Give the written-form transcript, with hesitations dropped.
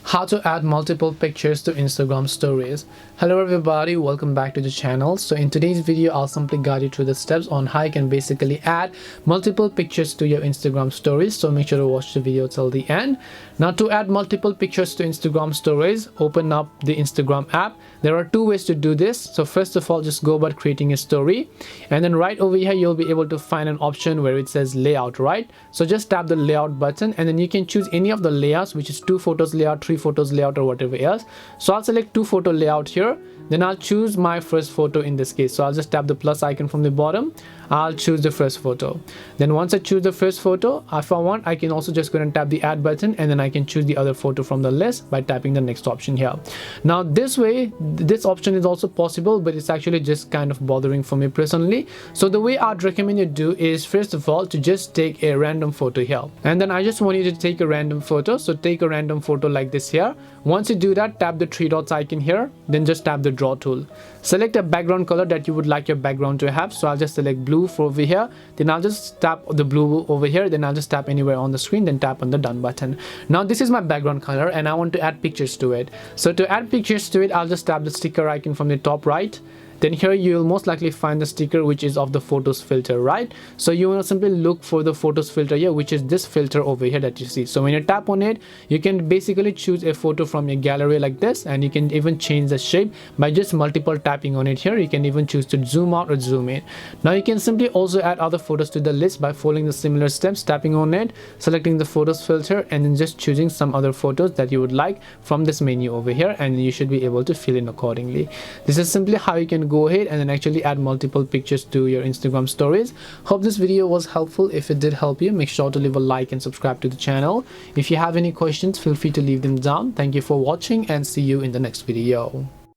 How to add multiple pictures to Instagram stories. Hello everybody, welcome back to the channel. So in today's video I'll simply guide you through the steps on how you can basically add multiple pictures to your Instagram stories. So make sure to watch the video till the end. Now, to add multiple pictures to Instagram stories, open up the Instagram app. There are two ways to do this. So first of all, just go about creating a story, and then right over here you'll be able to find an option where it says layout, right? So just tap the layout button, and then you can choose any of the layouts, which is 2 photos layout, 3 photos layout, or whatever else. So I'll select 2 photo layout here. Then I'll choose my first photo in this case. So I'll just tap the plus icon from the bottom. I'll choose the first photo. Then once I choose the first photo, if I want, I can also just go and tap the add button, and then I can choose the other photo from the list by tapping the next option here. Now this way, this option is also possible, but it's actually just kind of bothering for me personally. So the way I'd recommend you do is, first of all, to just take a random photo here, and then I just want you to take a random photo. So take a random photo like this here. Once you do that, tap the 3 dots icon here, then just tap the draw tool. Select a background color that you would like your background to have. So I'll just select blue for over here, then I'll just tap the blue over here, then I'll just tap anywhere on the screen, then tap on the done button. Now this is my background color and I want to add pictures to it. So to add pictures to it, I'll just tap the sticker icon from the top right. Then here you'll most likely find the sticker which is of the photos filter, right? So you want to simply look for the photos filter here, which is this filter over here that you see. So when you tap on it, you can basically choose a photo from your gallery like this, and you can even change the shape by just multiple tapping on it here. You can even choose to zoom out or zoom in. Now you can simply also add other photos to the list by following the similar steps, tapping on it, selecting the photos filter, and then just choosing some other photos that you would like from this menu over here, and you should be able to fill in accordingly. This is simply how you can go ahead and then actually add multiple pictures to your Instagram stories. Hope this video was helpful. If it did help you, make sure to leave a like and subscribe to the channel. If you have any questions, feel free to leave them down. Thank you for watching and see you in the next video.